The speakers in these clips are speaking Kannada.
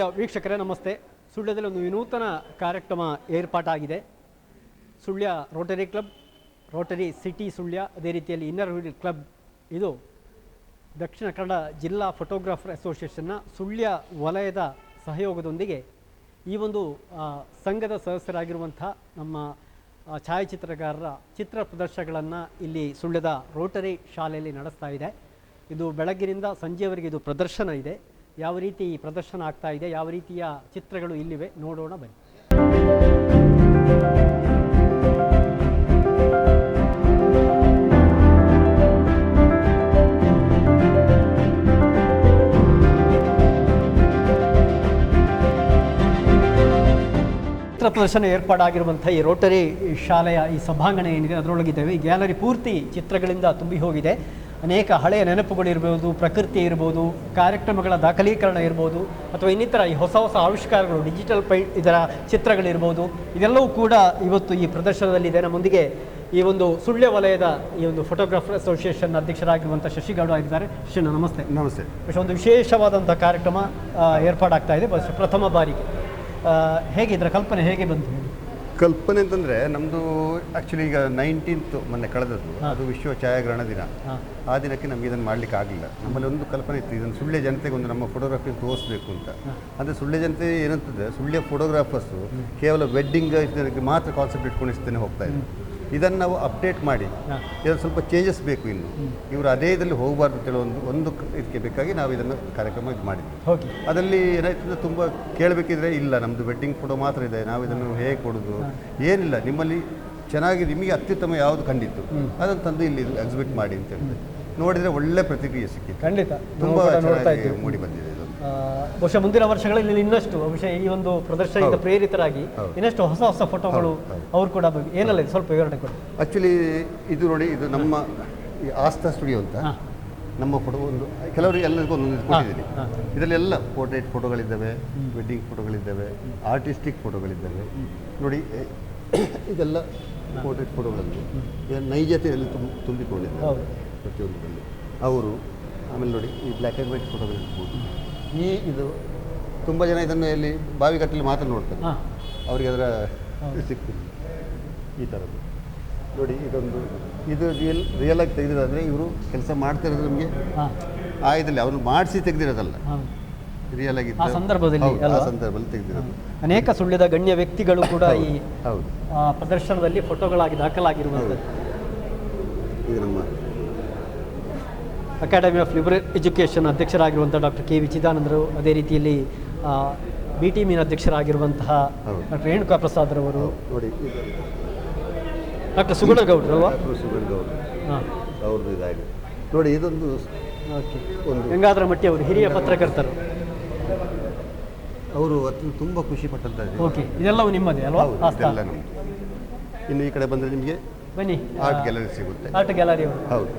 ಪ್ರಿಯ ವೀಕ್ಷಕರೇ ನಮಸ್ತೆ. ಸುಳ್ಯದಲ್ಲಿ ಒಂದು ವಿನೂತನ ಕಾರ್ಯಕ್ರಮ ಏರ್ಪಾಟಾಗಿದೆ. Sullia rotary club, rotary city Sullia, ಅದೇ ರೀತಿಯಲ್ಲಿ ಇನ್ನರ್ ವೀಲ್ ಕ್ಲಬ್, ಇದು ದಕ್ಷಿಣ ಕನ್ನಡ ಜಿಲ್ಲಾ ಫೋಟೋಗ್ರಾಫರ್ ಅಸೋಸಿಯೇಷನ್ನ ಸುಳ್ಯ ವಲಯದ ಸಹಯೋಗದೊಂದಿಗೆ ಈ ಒಂದು ಸಂಘದ ಸದಸ್ಯರಾಗಿರುವಂಥ ನಮ್ಮ ಛಾಯಾಚಿತ್ರಗಾರರ ಚಿತ್ರ ಪ್ರದರ್ಶನಗಳನ್ನು ಇಲ್ಲಿ ಸುಳ್ಯದ ರೋಟರಿ ಶಾಲೆಯಲ್ಲಿ ನಡೆಸ್ತಾ ಇದೆ. ಇದು ಬೆಳಗ್ಗಿನಿಂದ ಸಂಜೆಯವರೆಗೆ ಇದು ಪ್ರದರ್ಶನ ಇದೆ. ಯಾವ ರೀತಿ ಪ್ರದರ್ಶನ ಆಗ್ತಾ ಇದೆ, ಯಾವ ರೀತಿಯ ಚಿತ್ರಗಳು ಇಲ್ಲಿವೆ ನೋಡೋಣ ಬನ್ನಿ. ಚಿತ್ರ ಪ್ರದರ್ಶನ ಏರ್ಪಾಡಾಗಿರುವಂಥ ಈ ರೋಟರಿ ಶಾಲೆಯ ಈ ಸಭಾಂಗಣ ಏನಿದೆ ಅದರೊಳಗಿದ್ದೇವೆ. ಈ ಗ್ಯಾಲರಿ ಪೂರ್ತಿ ಚಿತ್ರಗಳಿಂದ ತುಂಬಿ ಹೋಗಿದೆ. ಅನೇಕ ಹಳೆಯ ನೆನಪುಗಳಿರ್ಬೋದು, ಪ್ರಕೃತಿ ಇರ್ಬೋದು, ಕಾರ್ಯಕ್ರಮಗಳ ದಾಖಲೀಕರಣ ಇರ್ಬೋದು, ಅಥವಾ ಇನ್ನಿತರ ಈ ಹೊಸ ಹೊಸ ಆವಿಷ್ಕಾರಗಳು, ಡಿಜಿಟಲ್ ಇದರ ಚಿತ್ರಗಳಿರ್ಬೋದು, ಇದೆಲ್ಲವೂ ಕೂಡ ಇವತ್ತು ಈ ಪ್ರದರ್ಶನದಲ್ಲಿದೆ. ನಮ್ಮೊಂದಿಗೆ ಈ ಒಂದು ಸುಳ್ಯ ವಲಯದ ಈ ಒಂದು ಫೋಟೋಗ್ರಾಫರ್ ಅಸೋಸಿಯೇಷನ್ ಅಧ್ಯಕ್ಷರಾಗಿರುವಂಥ ಶಶಿಗೌಡ ಆಗಿದ್ದಾರೆ. ಶಶಿ, ನಮಸ್ತೆ. ನಮಸ್ತೆ. ಒಂದು ವಿಶೇಷವಾದಂಥ ಕಾರ್ಯಕ್ರಮ ಏರ್ಪಾಡಾಗ್ತಾ ಇದೆ, ಪ್ರಥಮ ಬಾರಿಗೆ. ಹೇಗೆ ಇದರ ಕಲ್ಪನೆ ಹೇಗೆ ಬಂತು? ಕಲ್ಪನೆ ಅಂತಂದರೆ ನಮ್ಮದು ಆ್ಯಕ್ಚುಲಿ ಈಗ 19th ಮೊನ್ನೆ ಕಳೆದದ್ದು, ಅದು ವಿಶ್ವ ಛಾಯಾಗ್ರಹಣ ದಿನ. ಆ ದಿನಕ್ಕೆ ನಮಗೆ ಇದನ್ನು ಮಾಡಲಿಕ್ಕೆ ಆಗಲಿಲ್ಲ. ನಮ್ಮಲ್ಲಿ ಒಂದು ಕಲ್ಪನೆ ಇತ್ತು, ಇದನ್ನು ಸುಳ್ಯ ಜನತೆಗೆ ಒಂದು ನಮ್ಮ ಫೋಟೋಗ್ರಫಿ ತೋರಿಸ್ಬೇಕು ಅಂತ. ಅಂದರೆ ಸುಳ್ಯ ಜನತೆ ಏನಂತಂದರೆ, ಸುಳ್ಯ ಫೋಟೋಗ್ರಾಫರ್ಸು ಕೇವಲ ವೆಡ್ಡಿಂಗ್ ಇದಕ್ಕೆ ಮಾತ್ರ ಕಾನ್ಸೆಪ್ಟ್ ಇಟ್ಕೊಂಡಿಸ್ತೇನೆ ಹೋಗ್ತಾ ಇದ್ದಾರೆ. ಇದನ್ನು ನಾವು ಅಪ್ಡೇಟ್ ಮಾಡಿ ಇದನ್ನು ಸ್ವಲ್ಪ ಚೇಂಜಸ್ ಬೇಕು. ಇನ್ನು ಇವರು ಅದೇ ಇದರಲ್ಲಿ ಹೋಗಬಾರ್ದು ಅಂತೇಳಿ ಒಂದು ಇದಕ್ಕೆ ಬೇಕಾಗಿ ನಾವು ಇದನ್ನು ಕಾರ್ಯಕ್ರಮ ಇದು ಮಾಡಿದ್ವಿ. ಅದರಲ್ಲಿ ಏನಾಯ್ತಂದ್ರೆ, ತುಂಬ ಕೇಳಬೇಕಿದ್ರೆ ಇಲ್ಲ, ನಮ್ಮದು ವೆಡ್ಡಿಂಗ್ ಫೋಟೋ ಮಾತ್ರ ಇದೆ, ನಾವು ಇದನ್ನು ಹೇಗೆ ಕೊಡೋದು, ಏನಿಲ್ಲ, ನಿಮ್ಮಲ್ಲಿ ಚೆನ್ನಾಗಿ ನಿಮಗೆ ಅತ್ಯುತ್ತಮ ಯಾವುದು ಕಂಡಿತ್ತು ಅದನ್ನು ತಂದು ಇಲ್ಲಿ ಎಕ್ಸಿಬಿಟ್ ಮಾಡಿ ಅಂತ ಹೇಳಿದ್ರೆ ನೋಡಿದರೆ ಒಳ್ಳೆ ಪ್ರತಿಕ್ರಿಯೆ ಸಿಕ್ಕಿತ್ತು. ಖಂಡಿತ ತುಂಬ ಚೆನ್ನಾಗಿ ಮೂಡಿ ಬಂದಿದೆ. ಬಹುಶಃ ಮುಂದಿನ ವರ್ಷಗಳಲ್ಲಿ ಇನ್ನಷ್ಟು ಬಹುಶಃ ಈ ಒಂದು ಪ್ರದರ್ಶನದಿಂದ ಪ್ರೇರಿತರಾಗಿ ಇನ್ನಷ್ಟು ಹೊಸ ಹೊಸ ಫೋಟೋಗಳು ಅವ್ರು ಕೂಡ ಏನಲ್ಲ ಸ್ವಲ್ಪ ವಿವರಣೆ ಕೊಡಿ. ಆ್ಯಕ್ಚುಲಿ ಇದು ನೋಡಿ, ಇದು ನಮ್ಮ ಈ ಆಸ್ಥಾ ಸ್ಟುಡಿಯೋ ಅಂತ ನಮ್ಮ ಫೋಟೋ ಒಂದು ಕೆಲವರಿಗೆ ಎಲ್ಲರಿಗೂ ಒಂದೊಂದು ಕೊಟ್ಟಿದ್ದೀನಿ. ಇದರಲ್ಲೆಲ್ಲ ಪೋರ್ಟ್ರೇಟ್ ಫೋಟೋಗಳಿದ್ದಾವೆ, ವೆಡ್ಡಿಂಗ್ ಫೋಟೋಗಳಿದ್ದಾವೆ, ಆರ್ಟಿಸ್ಟಿಕ್ ಫೋಟೋಗಳಿದ್ದಾವೆ. ನೋಡಿ, ಇದೆಲ್ಲ ಪೋರ್ಟ್ರೇಟ್ ಫೋಟೋಗಳಲ್ಲಿ ನೈಜತೆಯಲ್ಲಿ ತುಂಬಿಕೊಂಡಿದ್ದಾರೆ ಪ್ರತಿಯೊಂದರಲ್ಲಿ ಅವರು. ಆಮೇಲೆ ನೋಡಿ, ಈ ಬ್ಲ್ಯಾಕ್ ಆ್ಯಂಡ್ ವೈಟ್ ಫೋಟೋಗಳಿರ್ಬೋದು. ಇದು ತುಂಬ ಜನ ಇದನ್ನು ಇಲ್ಲಿ ಬಾವಿಘಟ್ಟಲ್ಲಿ ಮಾತ್ರ ನೋಡ್ತಾರೆ, ಅವರಿಗೆ ಅದರ ಸಿಗ್ತಿಲ್ಲ. ಈ ಥರದ್ದು ನೋಡಿ, ಇದು ರಿಯಲ್ ಆಗಿ ತೆಗೆದಿರೋದ್ರೆ ಇವರು ಕೆಲಸ ಮಾಡ್ತಾ ಇರೋದು ನಮಗೆ ಇದರಲ್ಲಿ ಅವ್ರನ್ನ ಮಾಡಿಸಿ ತೆಗೆದಿರೋದಲ್ಲ, ರಿಯಲ್ ಆಗಿ ಆ ಸಂದರ್ಭದಲ್ಲಿ ತೆಗೆದಿರೋದು. ಅನೇಕ ಸುಳ್ಯದ ಗಣ್ಯ ವ್ಯಕ್ತಿಗಳು ಕೂಡ ಈ ಪ್ರದರ್ಶನದಲ್ಲಿ ಫೋಟೋಗಳಾಗಿ ದಾಖಲಾಗಿರುವಂಥದ್ದು. ಇದು ನಮ್ಮ ಅಕಾಡೆಮಿ ಆಫ್ ಲಿಬರಲ್ ಎಜುಕೇಷನ್ ಅಧ್ಯಕ್ಷರಾಗಿರುವಂಥ ಡಾಕ್ಟರ್ ಕೆ ವಿ ಚಿದಾನಂದರು, ಅದೇ ರೀತಿಯಲ್ಲಿ ಬಿ ಟೀಮಿನ ಅಧ್ಯಕ್ಷರಾಗಿರುವಂತಹ ಡಾಕ್ಟರ್ ರೇಣುಕಾ ಪ್ರಸಾದ್ ರವರು, ನೋಡಿ ಡಾಕ್ಟರ್ ಸುಗುಣಗೌಡರು ಅಲ್ವಾ? ಸುಗುಣಗೌಡರು ಅವ್ರದ್ದು ಇದಾಗಿದೆ ನೋಡಿ. ಇದೊಂದು ಗಂಗಾಧರ ಮಟ್ಟಿ ಅವರು ಹಿರಿಯ ಪತ್ರಕರ್ತರು, ಅವರು ಅದನ್ನು ತುಂಬ ಖುಷಿ ಪಟ್ಟಂತಾರೆ. ಓಕೆ, ಇದೆಲ್ಲವೂ ನಿಮ್ಮದೇ ಅಲ್ವಾ? ಇನ್ನು ಈ ಕಡೆ ಬಂದರೆ ನಿಮಗೆ ಬನ್ನಿ, ಆರ್ಟ್ ಗ್ಯಾಲರಿ ಸಿಗುತ್ತೆ. ಆರ್ಟ್ ಗ್ಯಾಲರಿ ಅವರು. ಹೌದು.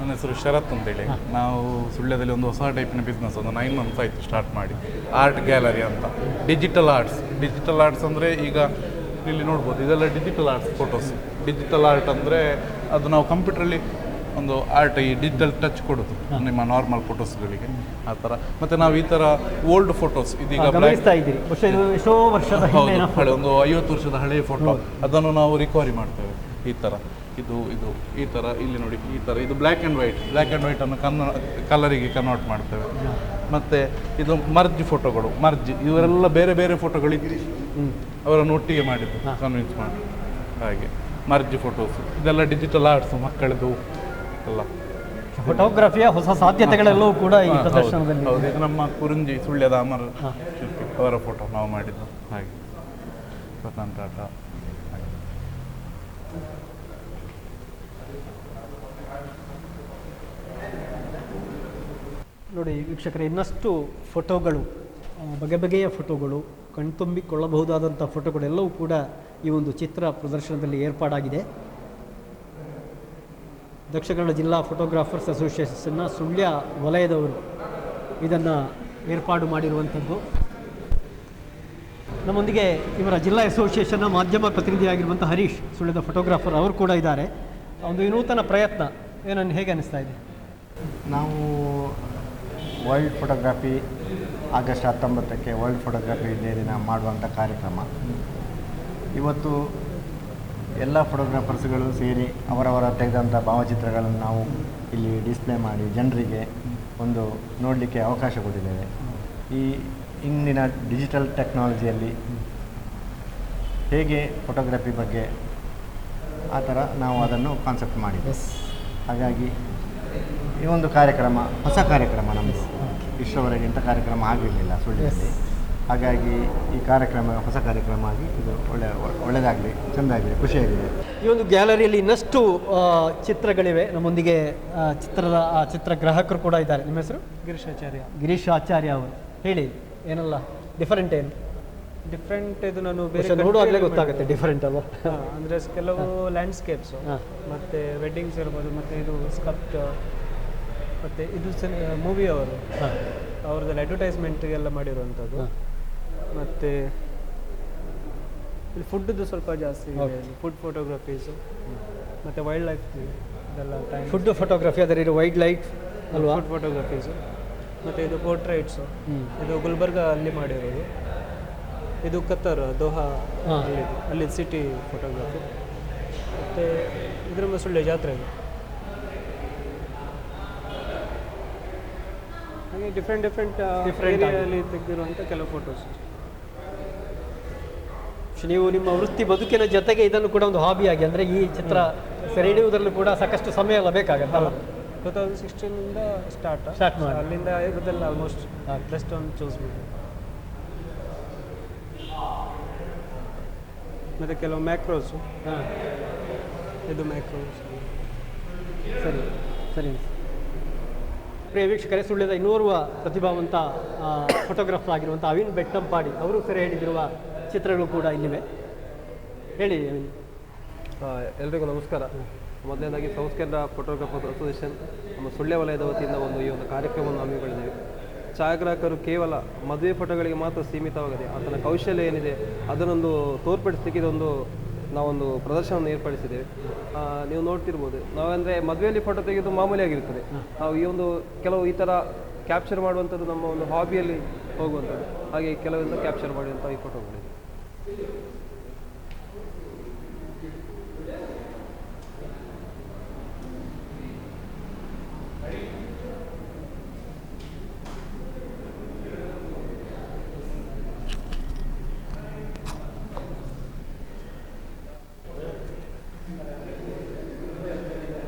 ನನ್ನ ಹೆಸರು ಶರತ್ ಅಂತೇಳಿ. ನಾವು ಸುಳ್ಯದಲ್ಲಿ ಒಂದು ಹೊಸ ಟೈಪಿನ ಬಿಸ್ನೆಸ್ ಒಂದು 9 months ಆಯಿತು ಸ್ಟಾರ್ಟ್ ಮಾಡಿ, ಆರ್ಟ್ ಗ್ಯಾಲರಿ ಅಂತ. ಡಿಜಿಟಲ್ ಆರ್ಟ್ಸ್ ಅಂದರೆ ಈಗ ಇಲ್ಲಿ ನೋಡ್ಬೋದು, ಇದೆಲ್ಲ digital arts photos. Digital art ಅಂದರೆ ಅದು ನಾವು ಕಂಪ್ಯೂಟ್ರಲ್ಲಿ ಒಂದು ಆರ್ಟ್, ಈ ಡಿಜಿಟಲ್ ಟಚ್ ಕೊಡೋದು ನಿಮ್ಮ ನಾರ್ಮಲ್ ಫೋಟೋಸ್ಗಳಿಗೆ, ಆ ಥರ. ಮತ್ತು ನಾವು ಈ ಥರ ಓಲ್ಡ್ ಫೋಟೋಸ್, ಇದೀಗ ಹಳೆ ಒಂದು 50 ವರ್ಷದ ಹಳೆಯ ಫೋಟೋ, ಅದನ್ನು ನಾವು ರಿಕವರಿ ಮಾಡ್ತೇವೆ. ಈ ಥರ ಇದು ಈ ಥರ ಇಲ್ಲಿ ನೋಡಿ, ಈ ಥರ ಇದು ಬ್ಲ್ಯಾಕ್ ಆ್ಯಂಡ್ ವೈಟನ್ನು ಕಲರಿಗೆ ಕನ್ವರ್ಟ್ ಮಾಡ್ತೇವೆ. ಮತ್ತು ಇದು ಮರ್ಜ್ ಫೋಟೋಗಳು, ಇವರೆಲ್ಲ ಬೇರೆ ಬೇರೆ ಫೋಟೋಗಳಿದ್ದು ಅವರನ್ನು ಒಟ್ಟಿಗೆ ಮಾಡಿದ್ದು, ಕನ್ವಿನ್ಸ್ ಮಾಡಿ. ಹಾಗೆ ಮರ್ಜ್ ಫೋಟೋಸ್, ಇದೆಲ್ಲ ಡಿಜಿಟಲ್ ಆರ್ಟ್ಸ್ ಮಕ್ಕಳದು ಎಲ್ಲ. ಫೋಟೋಗ್ರಫಿಯ ಹೊಸ ಸಾಧ್ಯತೆಗಳೆಲ್ಲವೂ ಕೂಡ ಈ ಪ್ರದರ್ಶನದಲ್ಲಿ. ಹೌದು, ಇದು ನಮ್ಮ ಕುರುಂಜಿ ಸುಳ್ಯದ ಅಮರ್ ಶಿಲ್ಪಿ ಅವರ ಫೋಟೋ ನಾವು ಮಾಡಿದ್ದು. ಹಾಗೆ ರತನ್ ಟಾಟಾ. ನೋಡಿ ವೀಕ್ಷಕರೇ, ಇನ್ನಷ್ಟು ಫೋಟೋಗಳು, ಬಗೆ ಬಗೆಯ ಫೋಟೋಗಳು, ಕಣ್ತುಂಬಿಕೊಳ್ಳಬಹುದಾದಂಥ ಫೋಟೋಗಳೆಲ್ಲವೂ ಕೂಡ ಈ ಒಂದು ಚಿತ್ರ ಪ್ರದರ್ಶನದಲ್ಲಿ ಏರ್ಪಾಡಾಗಿದೆ. ದಕ್ಷಿಣ ಕನ್ನಡ ಜಿಲ್ಲಾ ಫೋಟೋಗ್ರಾಫರ್ಸ್ ಅಸೋಸಿಯೇಷನ್ನ ಸುಳ್ಯ ವಲಯದವರು ಇದನ್ನು ಏರ್ಪಾಡು ಮಾಡಿರುವಂಥದ್ದು. ನಮ್ಮೊಂದಿಗೆ ಇವರ ಜಿಲ್ಲಾ ಅಸೋಸಿಯೇಷನ್ನ ಮಾಧ್ಯಮ ಪ್ರತಿನಿಧಿಯಾಗಿರುವಂಥ ಹರೀಶ್, ಸುಳ್ಯದ ಫೋಟೋಗ್ರಾಫರ್, ಅವರು ಕೂಡ ಇದ್ದಾರೆ. ಒಂದು ವಿನೂತನ ಪ್ರಯತ್ನ ಏನನ್ನು ಹೇಗೆ ಅನ್ನಿಸ್ತಾ ಇದೆ? ನಾವು ವರ್ಲ್ಡ್ ಫೋಟೋಗ್ರಫಿ ಆಗಸ್ಟ್ 19ಕ್ಕೆ ವರ್ಲ್ಡ್ ಫೋಟೋಗ್ರಫಿ ಡೇ ದಿನ ಮಾಡುವಂಥ ಕಾರ್ಯಕ್ರಮ. ಇವತ್ತು ಎಲ್ಲ ಫೋಟೋಗ್ರಾಫರ್ಸ್ಗಳು ಸೇರಿ ಅವರವರ ತೆಗೆದಂಥ ಭಾವಚಿತ್ರಗಳನ್ನು ನಾವು ಇಲ್ಲಿ ಡಿಸ್ಪ್ಲೇ ಮಾಡಿ ಜನರಿಗೆ ಒಂದು ನೋಡಲಿಕ್ಕೆ ಅವಕಾಶ ಕೊಟ್ಟಿದ್ದೇವೆ. ಈ ಇಂದಿನ ಡಿಜಿಟಲ್ ಟೆಕ್ನಾಲಜಿಯಲ್ಲಿ ಹೇಗೆ ಫೋಟೋಗ್ರಫಿ ಬಗ್ಗೆ ಆ ಥರ ನಾವು ಅದನ್ನು ಕಾನ್ಸೆಪ್ಟ್ ಮಾಡಿದ್ವಿ. ಹಾಗಾಗಿ ಈ ಒಂದು ಕಾರ್ಯಕ್ರಮ ಹೊಸ ಕಾರ್ಯಕ್ರಮ, ನಮ್ಮದು ಇಷ್ಟರವರೆಗೆ ಇಂಥ ಕಾರ್ಯಕ್ರಮ ಆಗಿರಲಿಲ್ಲ ಸುಳ್ಳಿಯಲ್ಲಿ. ಹಾಗಾಗಿ ಈ ಕಾರ್ಯಕ್ರಮ ಹೊಸ ಕಾರ್ಯಕ್ರಮ ಆಗಿ ಇದು ಒಳ್ಳೆಯದಾಗಲಿ, ಚೆಂದಾಗಿದೆ, ಖುಷಿಯಾಗಿದೆ. ಈ ಒಂದು ಗ್ಯಾಲರಿಯಲ್ಲಿ ಇನ್ನಷ್ಟು ಚಿತ್ರಗಳಿವೆ. ನಮ್ಮೊಂದಿಗೆ ಚಿತ್ರಗ್ರಾಹಕರು ಕೂಡ ಇದ್ದಾರೆ. ನಿಮ್ಮ ಹೆಸರು? ಗಿರೀಶ್ ಆಚಾರ್ಯ ಅವರು. ಹೇಳಿ, ಏನಲ್ಲ ಡಿಫರೆಂಟ್ ಏನು? ಡಿಫ್ರೆಂಟ್ ಇದು ನಾನು ಬೇರೆ ನೋಡುವಾಗಲೇ ಗೊತ್ತಾಗುತ್ತೆ ಡಿಫರೆಂಟ್ ಅಲ್ವಾ? ಅಂದರೆ ಕೆಲವು ಲ್ಯಾಂಡ್ಸ್ಕೇಪ್ಸು ಮತ್ತು ವೆಡ್ಡಿಂಗ್ಸ್ ಇರ್ಬೋದು, ಮತ್ತು ಇದು ಸ್ಕಲ್ಪ್ಟ್, ಮತ್ತು ಇದು ಮೂವಿ ಅವರು ಅವ್ರದ್ದು ಅಡ್ವರ್ಟೈಸ್ಮೆಂಟ್ಗೆಲ್ಲ ಮಾಡಿರುವಂಥದ್ದು. ಮತ್ತು ಇಲ್ಲಿ ಫುಡ್ದು ಸ್ವಲ್ಪ ಜಾಸ್ತಿ ಇದೆ, ಫುಡ್ ಫೋಟೋಗ್ರಫೀಸು ಮತ್ತು ವೈಲ್ಡ್ ಲೈಫ್ ಇದೆಲ್ಲ ಟೈಮ್. ಫುಡ್ ಫೋಟೋಗ್ರಫಿ, ಅದರ ವೈಲ್ಡ್ ಲೈಫ್ ಅಲ್ವಾ? ಫುಡ್ ಫೋಟೋಗ್ರಫೀಸು ಮತ್ತು ಇದು ಪೋರ್ಟ್ರೈಟ್ಸು, ಇದು ಗುಲ್ಬರ್ಗ ಅಲ್ಲಿ ಮಾಡಿರೋದು. ಇದು ಕತ್ತರ್ ದೋಹಾ ಅಲ್ಲಿ ಸಿಟಿ ಫೋಟೋಗ್ರಫಿ. ಮತ್ತು ಇದ್ರ ಸುಳ್ಳೆ ಜಾತ್ರೆ ಇದೆ. ಹಾಗೆ ಡಿಫ್ರೆಂಟ್ ಏರಿಯಾದಲ್ಲಿ ತೆಗೆದಿರುವಂಥ ಕೆಲವು ಫೋಟೋಸ್. ನೀವು ನಿಮ್ಮ ವೃತ್ತಿ ಬದುಕಿನ ಜೊತೆಗೆ ಇದನ್ನು ಕೂಡ ಒಂದು ಹಾಬಿಯಾಗಿ, ಅಂದರೆ ಈ ಚಿತ್ರ ಸೆರೆ ಹಿಡಿಯುವುದರಲ್ಲೂ ಕೂಡ ಸಾಕಷ್ಟು ಸಮಯ ಎಲ್ಲ ಬೇಕಾಗತ್ತಲ್ಲ? 2016 ಸ್ಟಾರ್ಟ್ ಮಾಡಿ ಅಲ್ಲಿಂದ ಇರೋದೆಲ್ಲ ಆಲ್ಮೋಸ್ಟ್ ಬೆಸ್ಟ್ ಒಂದು ಚೂಸ್ ಮಾಡಿ. ಮತ್ತು ಕೆಲವು ಮ್ಯಾಕ್ರೋಸು, ಇದು ಮ್ಯಾಕ್ರೋಸ್. ಸರಿ. ಪ್ರಿಯ ವೀಕ್ಷಕರೇ, ಸುಳ್ಯದ ಇನ್ನೋರ್ವ ಪ್ರತಿಭಾವಂತ ಫೋಟೋಗ್ರಾಫರ್ ಆಗಿರುವಂಥ ಅವಿನ್ ಬೆಟ್ಟಂಪಾಡಿ ಅವರು ಸೆರೆ ಹಿಡಿದಿರುವ ಚಿತ್ರಗಳು ಕೂಡ ಇಲ್ಲಿವೆ. ಹೇಳಿ ಅವಿನ್. ಎಲ್ರಿಗೂ ನಮಸ್ಕಾರ. ಮೊದಲನೇದಾಗಿ ಸೌತ್ ಕೇಂದ್ರ ಫೋಟೋಗ್ರಾಫರ್ಸ್ ಅಸೋಸಿಯೇಷನ್ ನಮ್ಮ ಸುಳ್ಯ ವಲಯದ ವತಿಯಿಂದ ಈ ಒಂದು ಕಾರ್ಯಕ್ರಮವನ್ನು ಹಮ್ಮಿಕೊಂಡಿದ್ದೇವೆ. ಛಾಯಾಗ್ರಾಹಕರು ಕೇವಲ ಮದುವೆ ಫೋಟೋಗಳಿಗೆ ಮಾತ್ರ ಸೀಮಿತವಾಗದೆ ಆತನ ಕೌಶಲ್ಯ ಏನಿದೆ ಅದನ್ನೊಂದು ತೋರ್ಪಡಿಸಲಿಕ್ಕೆ ನಾವೊಂದು ಪ್ರದರ್ಶನವನ್ನು ಏರ್ಪಡಿಸಿದ್ದೇವೆ. ನೀವು ನೋಡ್ತಿರ್ಬೋದು, ನಾವಂದರೆ ಮದುವೆಯಲ್ಲಿ ಫೋಟೋ ತೆಗೆದು ಮಾಮೂಲಿಯಾಗಿರ್ತದೆ. ನಾವು ಕೆಲವು ಈ ಥರ ಕ್ಯಾಪ್ಚರ್ ಮಾಡುವಂಥದ್ದು ನಮ್ಮ ಒಂದು ಹಾಬಿಯಲ್ಲಿ ಹೋಗುವಂಥದ್ದು. ಹಾಗೆ ಕೆಲವೆಲ್ಲ ಕ್ಯಾಪ್ಚರ್ ಮಾಡುವಂಥ ಈ ಫೋಟೋಗಳಿದೆ.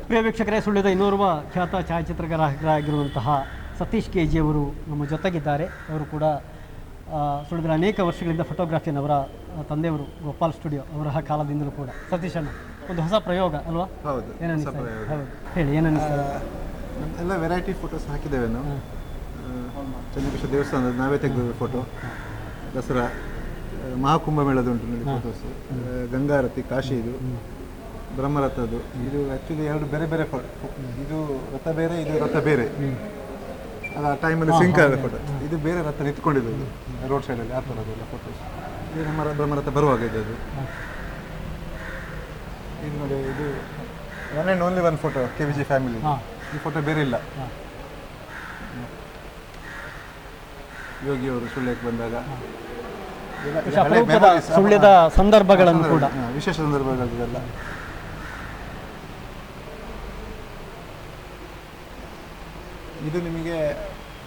ಪ್ರಿಯ ವೀಕ್ಷಕರೇ, ಸುಳ್ಯದ ಇನ್ನೋರ್ವ ಖ್ಯಾತ ಛಾಯಾಚಿತ್ರಗ್ರಾಹಕರಾಗಿರುವಂತಹ ಸತೀಶ್ KG ಅವರು ನಮ್ಮ ಜೊತೆಗಿದ್ದಾರೆ. ಅವರು ಕೂಡ ಸುಳ್ಯದ ಅನೇಕ ವರ್ಷಗಳಿಂದ ಫೋಟೋಗ್ರಫಿಯನ್ನು ಅವರ ತಂದೆಯವರು ಗೋಪಾಲ್ ಸ್ಟುಡಿಯೋ ಅವರ ಕಾಲದಿಂದಲೂ ಕೂಡ. ಸತೀಶ್ ಅಣ್ಣ, ಒಂದು ಹೊಸ ಪ್ರಯೋಗ ಅಲ್ವಾ? ಹೌದು, ಹೌದು, ಹೇಳಿ ಏನನ್ನಿಸ್ತದೆ? ಎಲ್ಲ ವೆರೈಟಿ ಫೋಟೋಸ್ ಹಾಕಿದ್ದೇವೆ ನಾವು. ಚಂದ್ರಕೇಶ್ವರ ದೇವಸ್ಥಾನದ ನಾವೇ ತೆಗೆದ ಫೋಟೋ, ದಸರಾ, ಮಹಾಕುಂಭಮೇಳದ ಉಂಟು ನೋಡಿ ಫೋಟೋಸ್, ಗಂಗಾರತಿ, ಕಾಶಿದು, ಬ್ರಹ್ಮರಥದ್ದು. ಇದು ಆ್ಯಕ್ಚುಲಿ ಎರಡು ಬೇರೆ ಬೇರೆ ಫೋಟೋ. ಇದು ರಥ ಬೇರೆ, ಇದು ರಥ ಬೇರೆ. ಅದು ಆ ಟೈಮಲ್ಲಿ ಸಿಂಕ್ ಆದ ಫೋಟೋ. ಇದು ಬೇರೆ ರಥ ನಿಂತ್ಕೊಂಡಿದ್ದು ರೋಡ್ ಸೈಡಲ್ಲಿ, ಆ ಥರದ್ದೆಲ್ಲ ಫೋಟೋಸ್. ಇದು ನಮ್ಮ ಬ್ರಹ್ಮರಥ ಬರುವಾಗ ಇದ್ದದ್ದು. ಇದು ನೋಡಿ, ಇದು one and only one photo KVG family. ಈ ಫೋಟೋ ಬೇರೆ ಇಲ್ಲ. ಯೋಗಿಯವರು ಸುಳ್ಯಕ್ಕೆ ಬಂದಾಗ ಸುಳ್ಯದ ಸಂದರ್ಭಗಳನ್ನು ಕೂಡ, ವಿಶೇಷ ಸಂದರ್ಭಗಳಲ್ಲ. ಇದು ನಿಮಗೆ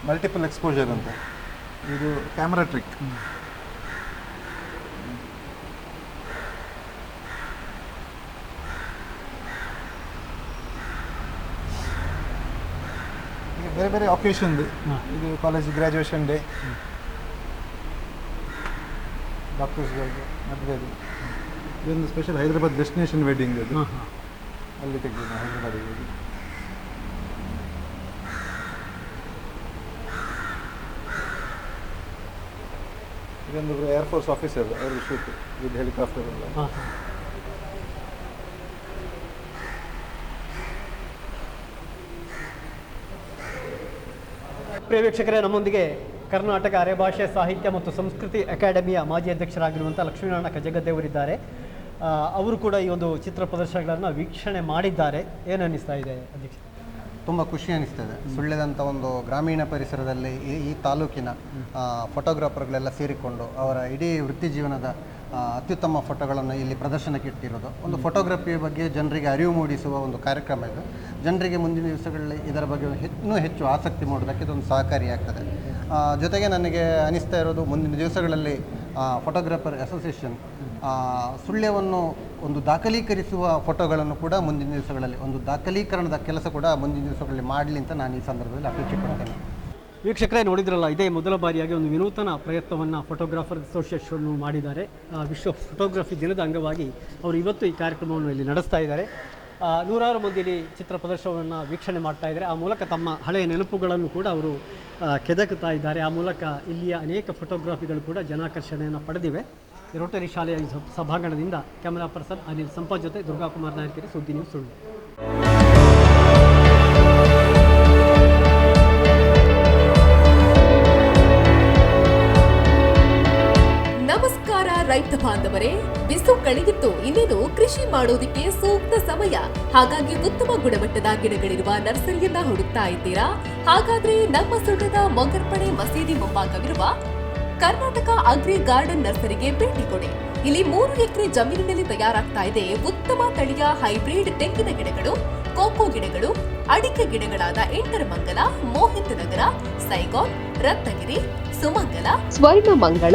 ಮಲ್ಟಿಪಲ್ ಎಕ್ಸ್ಪೋಜರ್ ಅಂತ. ಇದು ಕ್ಯಾಮ್ರಾ ಟ್ರಿಕ್. ಬೇರೆ ಬೇರೆ ಒಕೇಶನ್ದು. ಇದು ಕಾಲೇಜ್ ಗ್ರ್ಯಾಜುಯೇಷನ್ ಡೇ, ಡಾಕ್ಟರ್ಸ್ಗಳಿಗೆ ಮದುವೆದು. ಇದೊಂದು ಸ್ಪೆಷಲ್ ಹೈದರಾಬಾದ್ ಡೆಸ್ಟಿನೇಷನ್ ವೆಡ್ಡಿಂಗ್. ಅದು ಅಲ್ಲಿ ತೆಗೆದು ಹೈದರಾಬಾದಿಗೆ ಹೋಗಿ. ಇದೊಂದು ಏರ್ಫೋರ್ಸ್ ಆಫೀಸರ್ ಅವರು ಶೂಟ್ ವಿತ್ ಹೆಲಿಕಾಪ್ಟರ್ ಎಲ್ಲ. ಪ್ರಿಯ ವೀಕ್ಷಕರೇ, ನಮ್ಮೊಂದಿಗೆ ಕರ್ನಾಟಕ ಅರೆಭಾಷೆ ಸಾಹಿತ್ಯ ಮತ್ತು ಸಂಸ್ಕೃತಿ ಅಕಾಡೆಮಿಯ ಮಾಜಿ ಅಧ್ಯಕ್ಷರಾಗಿರುವಂಥ ಲಕ್ಷ್ಮೀನಾರಾಯಣ ಕಜಗದ್ದೆಯವರಿದ್ದಾರೆ. ಅವರು ಕೂಡ ಈ ಒಂದು ಚಿತ್ರ ಪ್ರದರ್ಶನಗಳನ್ನು ವೀಕ್ಷಣೆ ಮಾಡಿದ್ದಾರೆ. ಏನು ಅನ್ನಿಸ್ತಾ ಇದೆ ಅಧ್ಯಕ್ಷ? ತುಂಬ ಖುಷಿ ಅನಿಸ್ತದೆ. ಸುಳ್ಯದಂಥ ಒಂದು ಗ್ರಾಮೀಣ ಪರಿಸರದಲ್ಲಿ ಈ ತಾಲೂಕಿನ ಫೋಟೋಗ್ರಾಫರ್ಗಳೆಲ್ಲ ಸೇರಿಕೊಂಡು ಅವರ ಇಡೀ ವೃತ್ತಿ ಜೀವನದ ಅತ್ಯುತ್ತಮ ಫೋಟೋಗಳನ್ನು ಇಲ್ಲಿ ಪ್ರದರ್ಶನಕ್ಕೆ ಇಟ್ಟಿರೋದು ಒಂದು ಫೋಟೋಗ್ರಫಿಯ ಬಗ್ಗೆ ಜನರಿಗೆ ಅರಿವು ಮೂಡಿಸುವ ಒಂದು ಕಾರ್ಯಕ್ರಮ ಇದು. ಜನರಿಗೆ ಮುಂದಿನ ದಿವಸಗಳಲ್ಲಿ ಇದರ ಬಗ್ಗೆ ಇನ್ನೂ ಹೆಚ್ಚು ಆಸಕ್ತಿ ಮೂಡೋದಕ್ಕೆ ಇದೊಂದು ಸಹಕಾರಿಯಾಗ್ತದೆ. ಜೊತೆಗೆ ನನಗೆ ಅನಿಸ್ತಾ ಇರೋದು ಮುಂದಿನ ದಿವಸಗಳಲ್ಲಿ ಫೋಟೋಗ್ರಾಫರ್ ಅಸೋಸಿಯೇಷನ್ ಸುಳ್ಯವನ್ನು ಒಂದು ದಾಖಲೀಕರಿಸುವ ಫೋಟೋಗಳನ್ನು ಕೂಡ ಮುಂದಿನ ದಿವಸಗಳಲ್ಲಿ ಒಂದು ದಾಖಲೀಕರಣದ ಕೆಲಸ ಕೂಡ ಮುಂದಿನ ದಿವಸಗಳಲ್ಲಿ ಮಾಡಲಿ ಅಂತ ನಾನು ಈ ಸಂದರ್ಭದಲ್ಲಿ ಅಪೇಕ್ಷೆ ಪಡ್ತೇನೆ. ವೀಕ್ಷಕರೇ, ನೋಡಿದ್ರಲ್ಲ, ಇದೇ ಮೊದಲ ಬಾರಿಯಾಗಿ ಒಂದು ವಿನೂತನ ಪ್ರಯತ್ನವನ್ನು ಫೋಟೋಗ್ರಾಫರ್ ಅಸೋಸಿಯೇಷನ್ ಮಾಡಿದ್ದಾರೆ. ವಿಶ್ವ ಫೋಟೋಗ್ರಫಿ ದಿನದ ಅಂಗವಾಗಿ ಅವರು ಇವತ್ತು ಈ ಕಾರ್ಯಕ್ರಮವನ್ನು ಇಲ್ಲಿ ನಡೆಸ್ತಾ ಇದ್ದಾರೆ. ನೂರಾರು ಮಂದಿಯಲ್ಲಿ ಚಿತ್ರ ಪ್ರದರ್ಶನವನ್ನು ವೀಕ್ಷಣೆ ಮಾಡ್ತಾ ಇದ್ದಾರೆ. ಆ ಮೂಲಕ ತಮ್ಮ ಹಳೆಯ ನೆನಪುಗಳನ್ನು ಕೂಡ ಅವರು ಕೆದಕುತ್ತಾ ಇದ್ದಾರೆ. ಆ ಮೂಲಕ ಇಲ್ಲಿಯ ಅನೇಕ ಫೋಟೋಗ್ರಾಫಿಗಳು ಕೂಡ ಜನಾಕರ್ಷಣೆಯನ್ನು ಪಡೆದಿವೆ. ರೋಟರಿ ಶಾಲೆಯ ಸಭಾಂಗಣದಿಂದ ಕ್ಯಾಮರಾ ಪರ್ಸನ್ ಅನಿಲ್ ಸಂಪತ್ ಜೊತೆ ದುರ್ಗಾಕುಮಾರ್ ನಾಯಕರಿ, ಸುದ್ದಿ ನ್ಯೂಸ್ ಸುಳ್ಳು. ನಮಸ್ಕಾರ ರೈತ ಬಾಂಧವರೇ, ಬಿಸು ಕಳೆದಿತ್ತು, ಇನ್ನೇನು ಕೃಷಿ ಮಾಡೋದಿಕ್ಕೆ ಸೂಕ್ತ ಸಮಯ. ಹಾಗಾಗಿ ಉತ್ತಮ ಗುಣಮಟ್ಟದ ಗಿಡಗಳಿರುವ ನರ್ಸರಿಯನ್ನ ಹುಡುಕ್ತಾ ಇದ್ದೀರಾ? ಹಾಗಾದ್ರೆ ನಮ್ಮ ಸುಳ್ಯದ ಮೊಗರ್ಪಣೆ ಮಸೀದಿ ಮುಂಭಾಗವಿರುವ ಕರ್ನಾಟಕ ಅಗ್ರಿ ಗಾರ್ಡನ್ ನರ್ಸರಿಗೆ ಭೇಟಿ ಕೊಡಿ. ಇಲ್ಲಿ 3 ಎಕರೆ ಜಮೀನಿನಲ್ಲಿ ತಯಾರಾಗ್ತಾ ಇದೆ ಉತ್ತಮ ತಳಿಯ ಹೈಬ್ರಿಡ್ ತೆಂಗಿನ ಗಿಡಗಳು, ಕೋಕೋ ಗಿಡಗಳು, ಅಡಿಕೆ ಗಿಡಗಳಾದ ಎಂಟರಮಂಗಲ, ಮೋಹಿತ್ ನಗರ, ಸೈಗಾನ್, ರತ್ನಗಿರಿ, ಸುಮಂಗಲ, ಸ್ವರ್ಣ ಮಂಗಳ,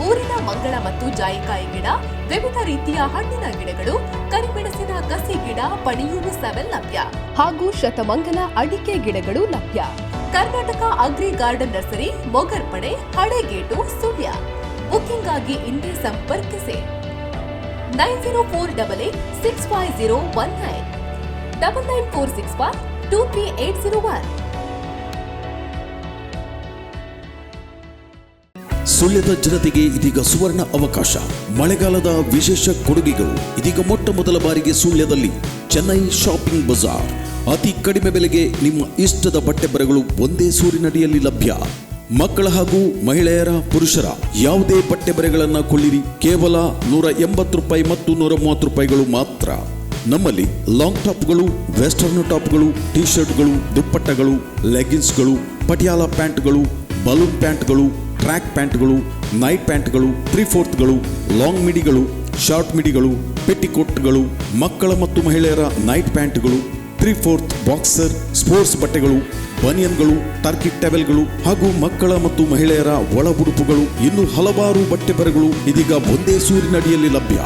ಊರಿನ ಮಂಗಳ ಮತ್ತು ಜಾಯಿಕಾಯಿ ಗಿಡ, ವಿವಿಧ ರೀತಿಯ ಹಣ್ಣಿನ ಗಿಡಗಳು, ಕರಿಮೆಣಸಿನ ಕಸಿ ಗಿಡ, ಪಣಿಯೂರು 7 ಲಭ್ಯ ಹಾಗೂ ಶತಮಂಗಲ ಅಡಿಕೆ ಗಿಡಗಳು ಲಭ್ಯ. Karnataka agri garden nursery, Mogarpane, Halegate, Sullia. Booking ಆಗಿ ಇಂದೇ ಸಂಪರ್ಕಿಸಿ 9048865019 99461 ಸುಳ್ಯದ ಜನತೆಗೆ ಇದೀಗ ಸುವರ್ಣ ಅವಕಾಶ. ಮಳೆಗಾಲದ ವಿಶೇಷ ಕೊಡುಗೆಗಳು. ಇದೀಗ ಮೊಟ್ಟ ಮೊದಲ ಬಾರಿಗೆ ಸುಳ್ಯದಲ್ಲಿ ಚೆನ್ನೈ ಶಾಪಿಂಗ್ ಬಜಾರ್. ಅತಿ ಕಡಿಮೆ ಬೆಲೆಗೆ ನಿಮ್ಮ ಇಷ್ಟದ ಬಟ್ಟೆ ಬರೆಗಳು ಒಂದೇ ಸೂರಿನಡಿಯಲ್ಲಿ ಲಭ್ಯ. ಮಕ್ಕಳ ಹಾಗೂ ಮಹಿಳೆಯರ, ಪುರುಷರ ಯಾವುದೇ ಬಟ್ಟೆ ಬರೆಗಳನ್ನ ಕೊಳ್ಳಿರಿ, ಕೇವಲ 180 ರೂಪಾಯಿ ಮತ್ತು 130 ರೂಪಾಯಿಗಳು ಮಾತ್ರ. ನಮ್ಮಲ್ಲಿ ಲಾಂಗ್ ಟಾಪ್ಗಳು, ವೆಸ್ಟರ್ನ್ ಟಾಪ್ಗಳು, ಟಿ ಶರ್ಟ್ಗಳು, ದುಪ್ಪಟ್ಟಗಳು, ಲೆಗಿನ್ಸ್ಗಳು, ಪಟಿಯಾಲ ಪ್ಯಾಂಟ್ಗಳು, ಬಲೂನ್ ಪ್ಯಾಂಟ್ಗಳು, ಟ್ರ್ಯಾಕ್ ಪ್ಯಾಂಟ್ಗಳು, ನೈಟ್ ಪ್ಯಾಂಟ್ಗಳು, 3/4ಗಳು, ಲಾಂಗ್ ಮಿಡಿಗಳು, ಶಾರ್ಟ್ ಮಿಡಿಗಳು, ಪೆಟ್ಟಿಕೋಟ್ಗಳು, ಮಕ್ಕಳ ಮತ್ತು ಮಹಿಳೆಯರ ನೈಟ್ ಪ್ಯಾಂಟ್ಗಳು, 3/4 ಬಾಕ್ಸರ್, ಸ್ಪೋರ್ಟ್ಸ್ ಬಟ್ಟೆಗಳು, ಬನಿಯನ್ಗಳು, ಟರ್ಕಿ ಟವೆಲ್ಗಳು ಹಾಗೂ ಮಕ್ಕಳ ಮತ್ತು ಮಹಿಳೆಯರ ಒಳ ಉಡುಪುಗಳು, ಇನ್ನು ಹಲವಾರು ಬಟ್ಟೆ ಬರೆಗಳು ಇದೀಗ ಒಂದೇ ಸೂರಿನಡಿಯಲ್ಲಿ ಲಭ್ಯ.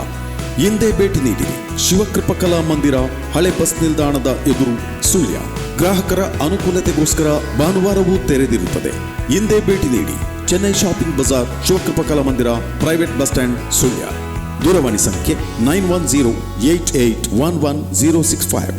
ಹಿಂದೆ ಭೇಟಿ ನೀಡಿರಿ. ಶಿವಕೃಪಾ ಕಲಾ ಮಂದಿರ, ಹಳೆ ಬಸ್ ನಿಲ್ದಾಣದ ಎದುರು, ಸುಳ್ಯ. ಗ್ರಾಹಕರ ಅನುಕೂಲತೆಗೋಸ್ಕರ ಭಾನುವಾರವೂ ತೆರೆದಿರುತ್ತದೆ. ಹಿಂದೆ ಭೇಟಿ ನೀಡಿ. ಚೆನ್ನೈ ಶಾಪಿಂಗ್ ಬಜಾರ್, ಶಿವಕೃಪಾ ಕಲಾ ಮಂದಿರ, ಪ್ರೈವೇಟ್ ಬಸ್ ಸ್ಟ್ಯಾಂಡ್, ಸುಳ್ಯ. ದೂರವಾಣಿ ಸಂಖ್ಯೆ 9108811065.